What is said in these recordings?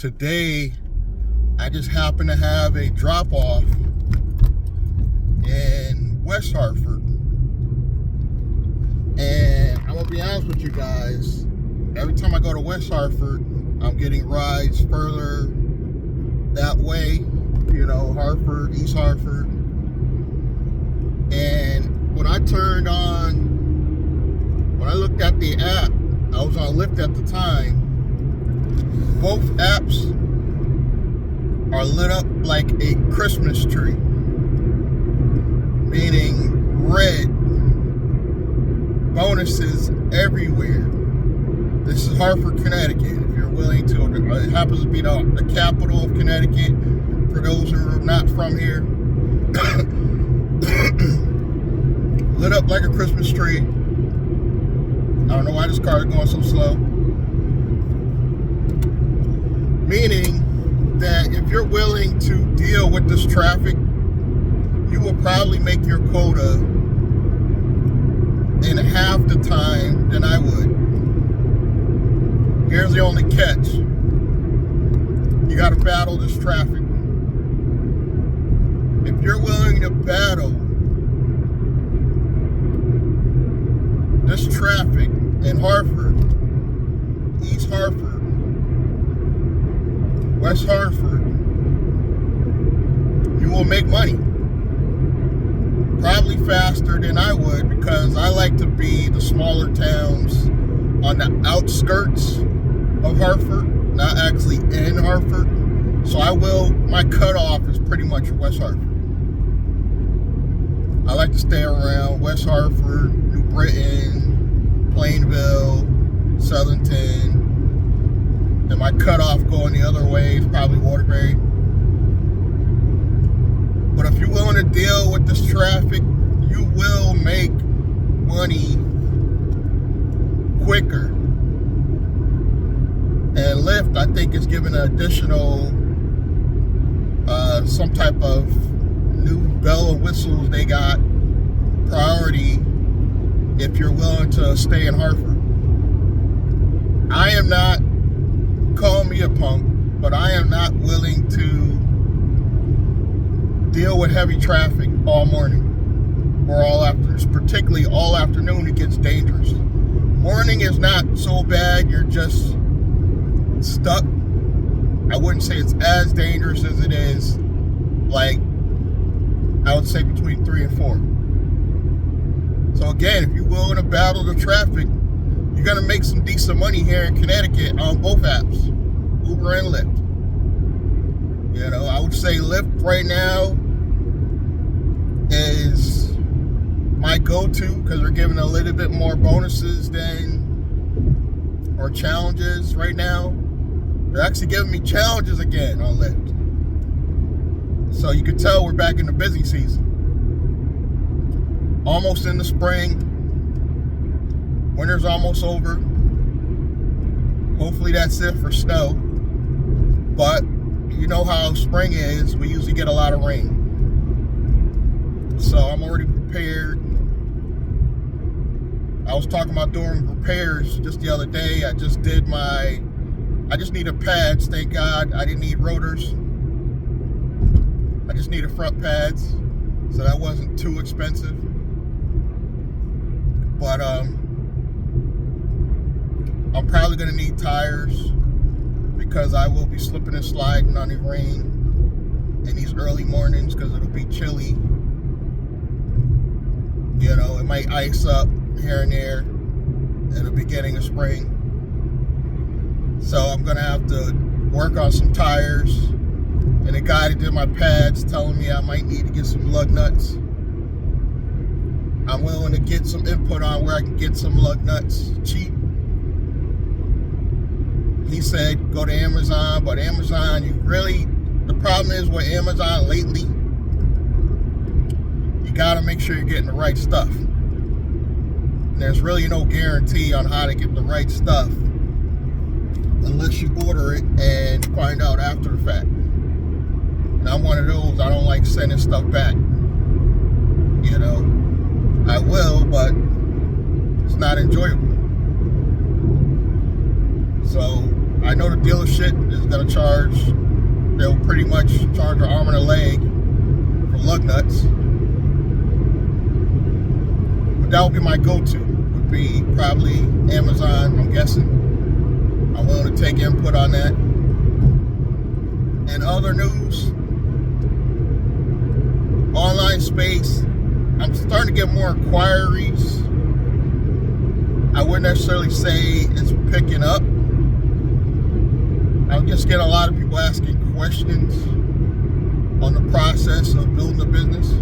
today I just happened to have a drop-off in West Hartford. And I'm going to be honest with you guys, every time I go to West Hartford, I'm getting rides further that way, you know, Hartford, East Hartford. And when I looked at the app, I was on Lyft at the time, both apps are lit up like a Christmas tree, meaning red, bonuses everywhere. This is Hartford, Connecticut, if you're willing to. It happens to be the capital of Connecticut, for those who are not from here. Lit up like a Christmas tree. I don't know why this car is going so slow. Meaning that if you're willing to deal with this traffic, you will probably make your quota in half the time than I would. Here's the only catch. You got to battle this traffic. If you're willing to battle this traffic in Hartford, East Hartford, West Hartford, you will make money. Probably faster than I would, because I like to be the smaller towns on the outskirts of Hartford, not actually in Hartford. So my cutoff is pretty much West Hartford. I like to stay around West Hartford, New Britain, Plainville, Southington, and my cutoff going the other way is probably Waterbury. But if you're willing to deal with this traffic, you will make money quicker. And Lyft, I think, is giving an additional some type of new bell and whistles. They got priority if you're willing to stay in Hartford. I am not, call me a punk, but I am not willing to deal with heavy traffic all morning or all afternoon. Particularly all afternoon, it gets dangerous. Morning is not so bad, you're just stuck. I wouldn't say it's as dangerous as it is, like, I would say between 3 and 4. So again, if you're willing to battle the traffic, you're gonna make some decent money here in Connecticut on both apps, Uber and Lyft. You know, I would say Lyft right now is my go-to, because they're giving a little bit more bonuses or challenges right now. They're actually giving me challenges again on Lyft. So you can tell we're back in the busy season. Almost in the spring. Winter's almost over. Hopefully that's it for snow. But you know how spring is. We usually get a lot of rain. So I'm already prepared. I was talking about doing repairs just the other day. I just needed pads, thank God. I didn't need rotors. I just needed front pads, so that wasn't too expensive. But I'm probably gonna need tires, because I will be slipping and sliding on the rain in these early mornings, because it'll be chilly. You know, it might ice up here and there in the beginning of spring. So I'm gonna have to work on some tires. And the guy that did my pads telling me I might need to get some lug nuts. I'm willing to get some input on where I can get some lug nuts cheap. He said go to Amazon, but Amazon, the problem is with Amazon lately, you gotta make sure you're getting the right stuff. And there's really no guarantee on how to get the right stuff unless you order it and find out after the fact. And I'm one of those, I don't like sending stuff back. You know, I will, but it's not enjoyable. So I know the dealership is going to charge, they'll pretty much charge an arm and a leg for lug nuts. But that would be my go-to, would be probably Amazon, I'm guessing. I'm willing to take input on that. And other news, online space, I'm starting to get more inquiries. I wouldn't necessarily say it's picking up. I'm just getting a lot of people asking questions on the process of building a business.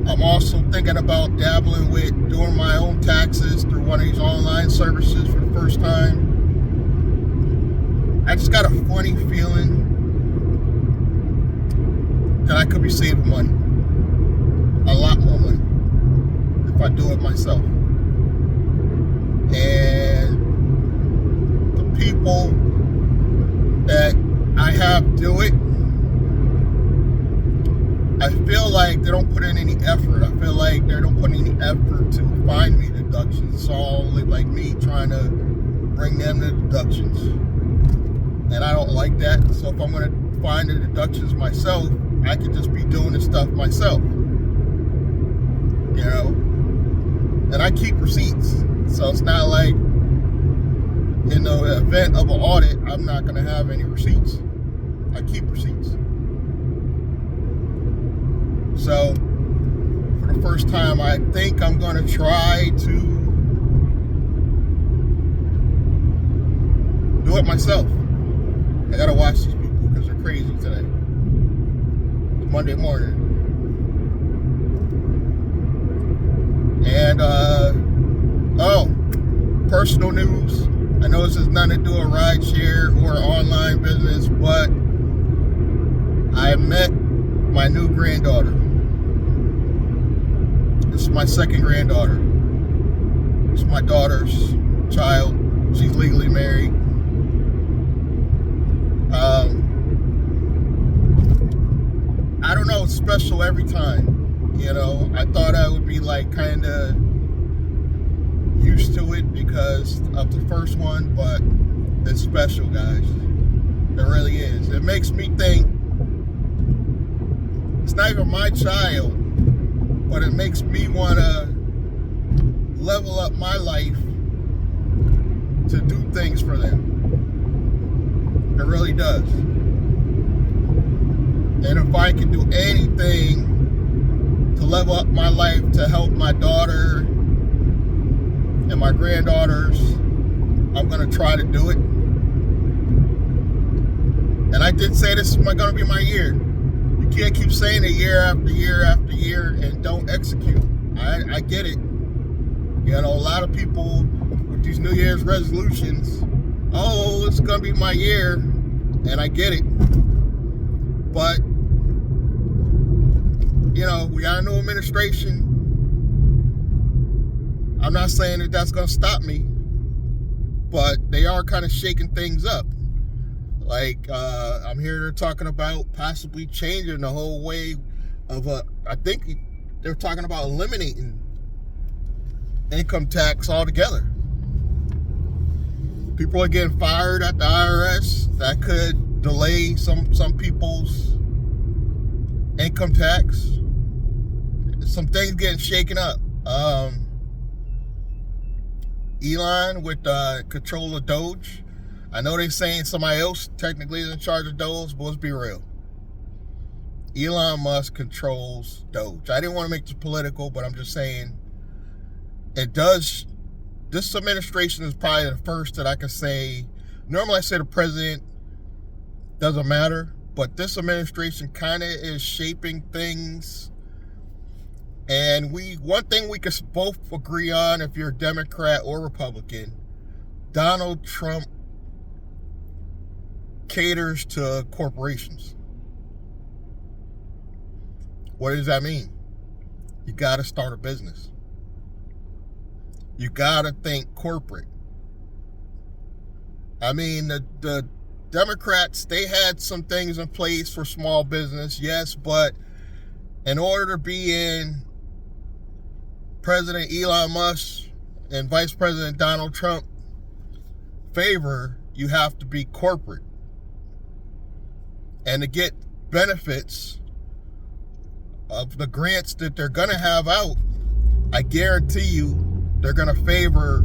I'm also thinking about dabbling with doing my own taxes through one of these online services for the first time. I just got a funny feeling that I could be saving money, a lot more money, if I do it myself. And the people that I have do it, I feel like they don't put in any effort. I feel like they don't put in any effort to find me deductions. It's all like me trying to bring them the deductions. And I don't like that. So if I'm going to find the deductions myself, I could just be doing this stuff myself. You know? And I keep receipts. So it's not like in the event of an audit, I'm not going to have any receipts. I keep receipts. So, for the first time, I think I'm going to try to do it myself. I got to watch these people because they're crazy today. It's Monday morning. And, personal news. I know this has nothing to do with rideshare or online business, but I met my new granddaughter. This is my second granddaughter. It's my daughter's child. She's legally married. I don't know, it's special every time. You know, I thought I would be like kind of used to it because of the first one, but it's special, guys. It really is. It makes me think it's not even my child, but it makes me want to level up my life to do things for them. It really does. And if I can do anything to level up my life to help my daughter and my granddaughters, I'm going to try to do it. And I did say this is going to be my year. You can't keep saying it year after year after year and don't execute. I get it. You know, a lot of people with these New Year's resolutions, oh, it's going to be my year. And I get it. But, you know, we got a new administration. I'm not saying that that's going to stop me, but they are kind of shaking things up. Like, I'm here, they're talking about possibly changing the whole way of, I think they're talking about eliminating income tax altogether. People are getting fired at the IRS. That could delay some people's income tax. Some things getting shaken up. Elon with control of Doge. I know they're saying somebody else technically is in charge of Doge, but let's be real. Elon Musk controls Doge. I didn't want to make this political, but I'm just saying it does. This administration is probably the first that I could say. Normally I say the president doesn't matter, but this administration kind of is shaping things. And one thing we can both agree on, if you're a Democrat or Republican, Donald Trump caters to corporations. What does that mean? You got to start a business. You got to think corporate. I mean, the Democrats, they had some things in place for small business, yes, but in order to be in President Elon Musk in Vice President Donald Trump favor, you have to be corporate. And to get benefits of the grants that they're going to have out, I guarantee you they're going to favor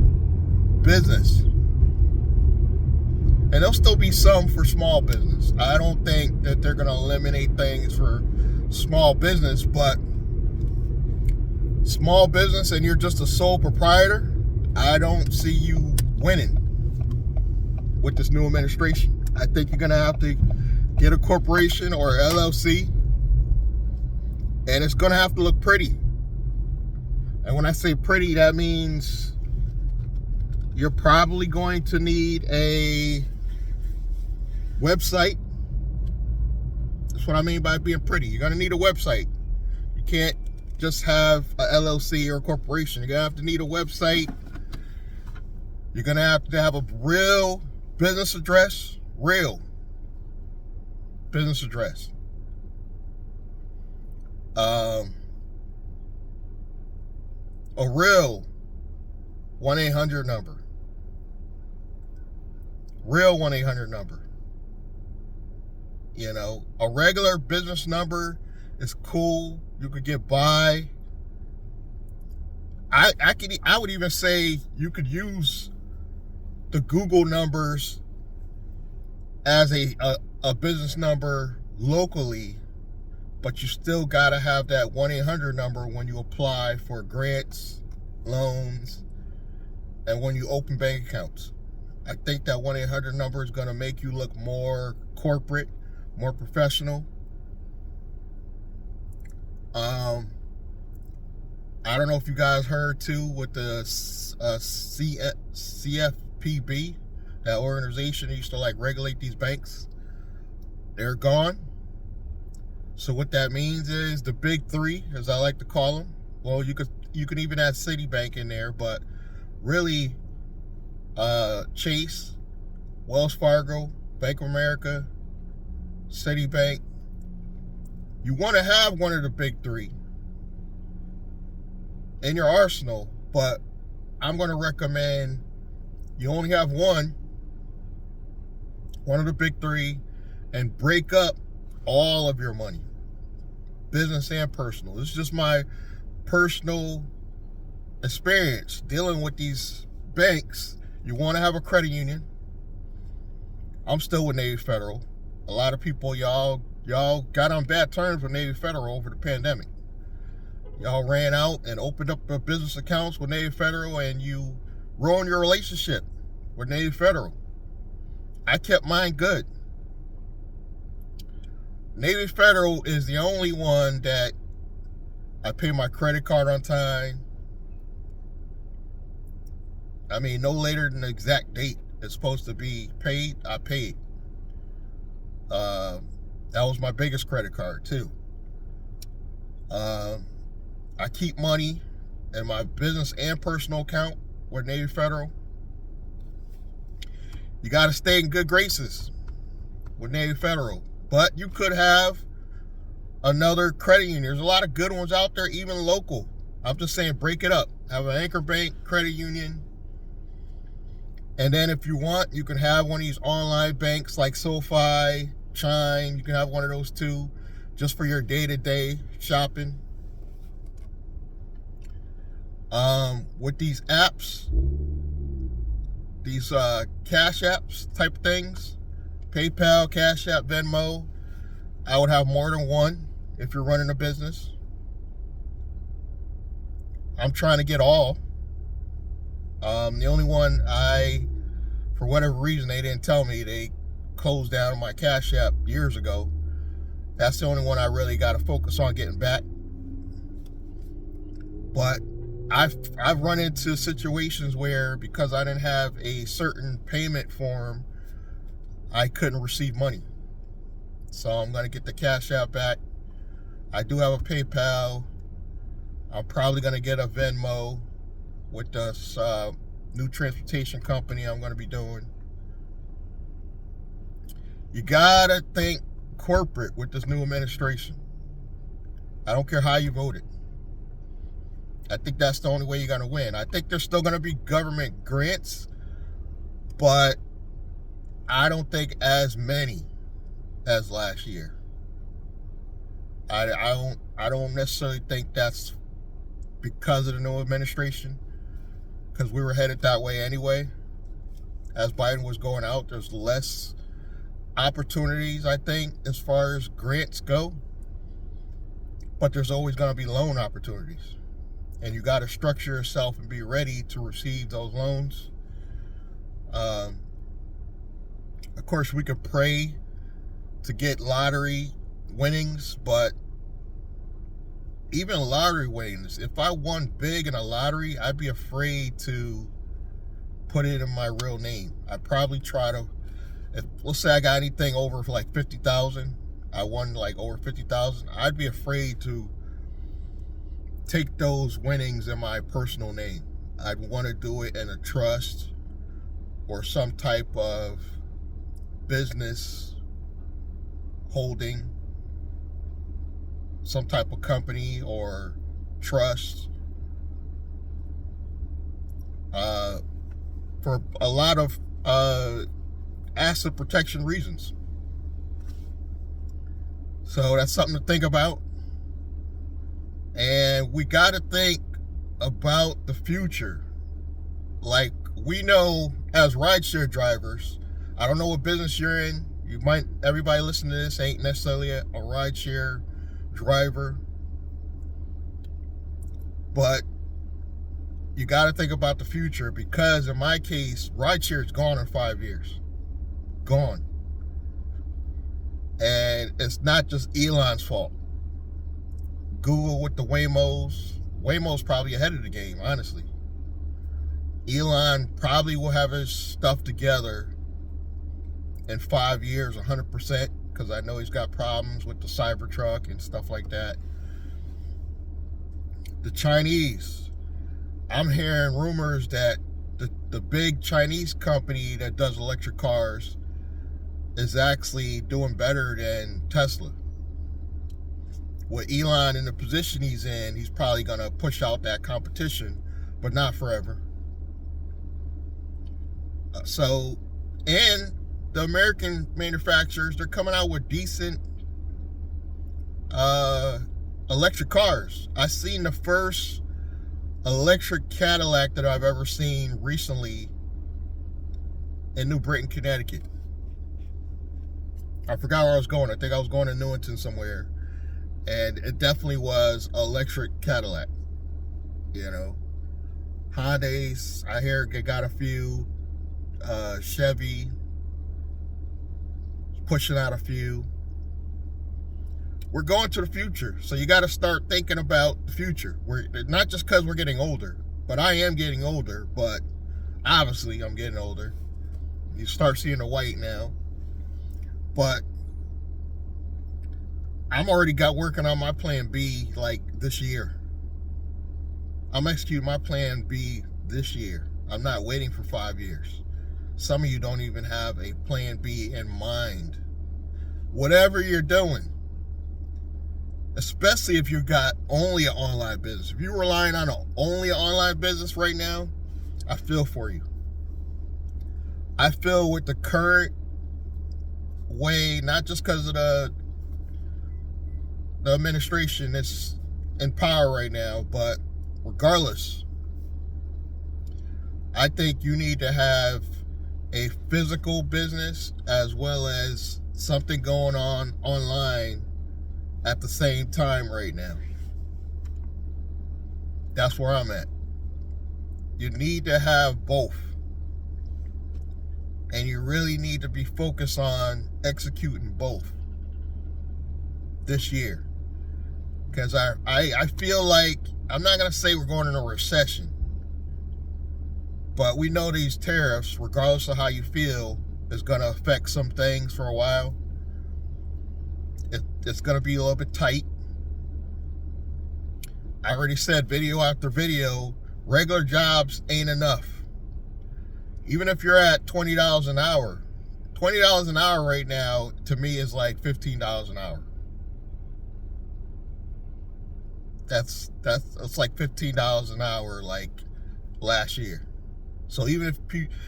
business. And there'll still be some for small business. I don't think that they're going to eliminate things for small business, but small business and you're just a sole proprietor, I don't see you winning with this new administration. I think you're going to have to get a corporation or LLC, and it's going to have to look pretty. And when I say pretty, that means you're probably going to need a website. That's what I mean by being pretty. You're going to need a website. You can't just have a LLC or a corporation. You're going to have to need a website. You're going to have a real business address. Real business address. A real 1-800 number. Real 1-800 number. You know, a regular business number is cool. You could get by. I would even say you could use the Google numbers as a business number locally, but you still got to have that 1-800 number when you apply for grants, loans, and when you open bank accounts. I think that 1-800 number is going to make you look more corporate, more professional. I don't know if you guys heard too with the CFPB, that organization that used to like regulate these banks. They're gone. So what that means is the big three, as I like to call them. Well, you could even add Citibank in there, but really, Chase, Wells Fargo, Bank of America, Citibank. You want to have one of the big three in your arsenal, but I'm going to recommend you only have one of the big three, and break up all of your money, business and personal. This is just my personal experience dealing with these banks. You want to have a credit union. I'm still with Navy Federal. A lot of people, y'all got on bad terms with Navy Federal over the pandemic. Y'all ran out and opened up business accounts with Navy Federal, and you ruined your relationship with Navy Federal. I kept mine good. Navy Federal is the only one that I pay my credit card on time. I mean, no later than the exact date it's supposed to be paid, I paid. That was my biggest credit card too. I keep money in my business and personal account with Navy Federal. You got to stay in good graces with Navy Federal. But you could have another credit union. There's a lot of good ones out there, even local. I'm just saying, break it up. Have an anchor bank, credit union. And then if you want, you can have one of these online banks like SoFi, Chime. You can have one of those too, just for your day-to-day shopping. With these apps, these cash apps type things, PayPal, Cash App, Venmo, I would have more than one if you're running a business. I'm trying to get all. The only one for whatever reason, they didn't tell me, they closed down my Cash App years ago. That's the only one I really got to focus on getting back. But I've run into situations where, because I didn't have a certain payment form, I couldn't receive money. So I'm going to get the Cash App back. I do have a PayPal. I'm probably going to get a Venmo with this new transportation company I'm going to be doing. You got to think corporate with this new administration. I don't care how you voted. I think that's the only way you're going to win. I think there's still going to be government grants, but I don't think as many as last year. I don't necessarily think that's because of the new administration, because we were headed that way anyway. As Biden was going out, there's less opportunities, I think, as far as grants go, but there's always going to be loan opportunities, and you got to structure yourself and be ready to receive those loans. Of course, we could pray to get lottery winnings, but even lottery winnings, if I won big in a lottery, I'd be afraid to put it in my real name. I'd probably try to, if let's say I got anything over for like 50,000, I won like over 50,000, I'd be afraid to take those winnings in my personal name. I'd want to do it in a trust or some type of business holding, some type of company or trust, for a lot of asset protection reasons. So that's something to think about. And we got to think about the future. Like, we know as rideshare drivers, I don't know what business you're in. Everybody listening to this ain't necessarily a rideshare driver, but you got to think about the future, because in my case, rideshare is gone in 5 years. Gone. And it's not just Elon's fault. Google with the Waymo's probably ahead of the game, honestly. Elon probably will have his stuff together in 5 years, 100%, because I know he's got problems with the Cybertruck and stuff like that. The Chinese, I'm hearing rumors that the big Chinese company that does electric cars is actually doing better than Tesla. With Elon in the position he's in, he's probably going to push out that competition, but not forever. And the American manufacturers, they're coming out with decent electric cars. I seen the first electric Cadillac that I've ever seen recently in New Britain, Connecticut. I forgot where I was going. I think I was going to Newington somewhere. And it definitely was electric Cadillac. You know, Hondas, I hear they got a few. Chevy, pushing out a few. We're going to the future, so you got to start thinking about the future. We're not just because we're getting older, but I am getting older, but obviously I'm getting older. You start seeing the white now, but I'm already working on my plan B like this year. I'm executing my plan B this year. I'm not waiting for 5 years. Some of you don't even have a plan B in mind. Whatever you're doing, especially if you've got only an online business. If you're relying on only an online business right now, I feel for you. I feel with the current way, not just because of the administration that's in power right now, but regardless, I think you need to have a physical business as well as something going on online at the same time right now. That's where I'm at. You need to have both. And you really need to be focused on executing both this year. Because I feel like, I'm not going to say we're going into a recession, but we know these tariffs, regardless of how you feel, is going to affect some things for a while. It's going to be a little bit tight. I already said video after video, regular jobs ain't enough. Even if you're at $20 an hour, $20 an hour right now, to me, is like $15 an hour. it's like $15 an hour like last year. So even if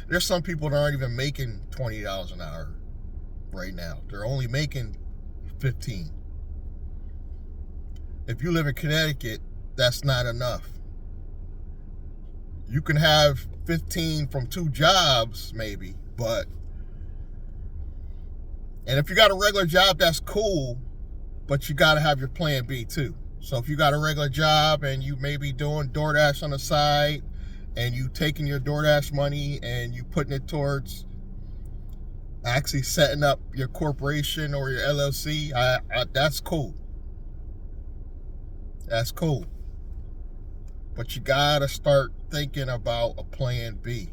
there's some people that aren't even making $20 an hour right now, they're only making 15. If you live in Connecticut, that's not enough. You can have 15 from 2 jobs maybe, and if you got a regular job, that's cool, but you got to have your plan B too. So if you got a regular job and you may be doing DoorDash on the side, and you taking your DoorDash money and you putting it towards actually setting up your corporation or your LLC, that's cool. That's cool. But you gotta start thinking about a plan B,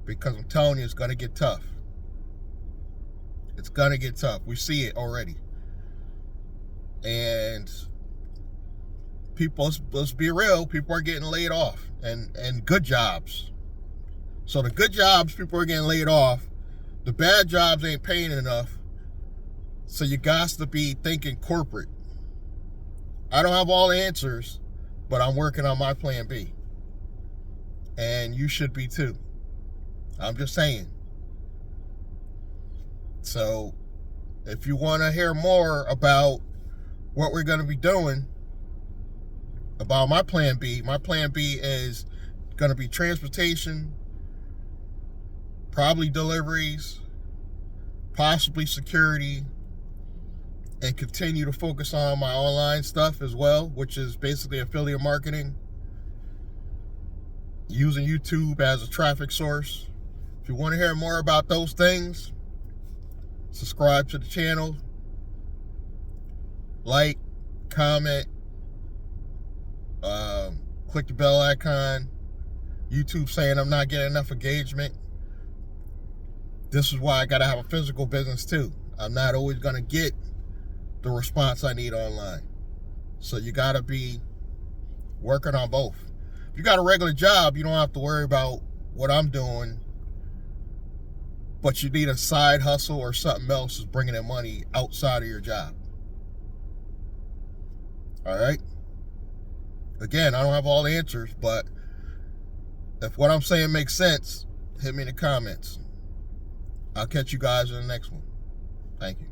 because I'm telling you, it's gonna get tough. It's gonna get tough. We see it already. And people, let's be real, people are getting laid off, and good jobs. So the good jobs, people are getting laid off. The bad jobs ain't paying enough. So you got to be thinking corporate. I don't have all the answers, but I'm working on my plan B. And you should be too. I'm just saying. So if you want to hear more about what we're going to be doing, about my plan B is going to be transportation, probably deliveries, possibly security, and continue to focus on my online stuff as well, which is basically affiliate marketing, using YouTube as a traffic source. If you want to hear more about those things, subscribe to the channel, like, comment, click the bell icon. YouTube saying I'm not getting enough engagement. This is why I gotta have a physical business too. I'm not always gonna get the response I need online. So you gotta be working on both. If you got a regular job, you don't have to worry about what I'm doing, but you need a side hustle or something else is bringing in money outside of your job. All right? Again, I don't have all the answers, but if what I'm saying makes sense, hit me in the comments. I'll catch you guys in the next one. Thank you.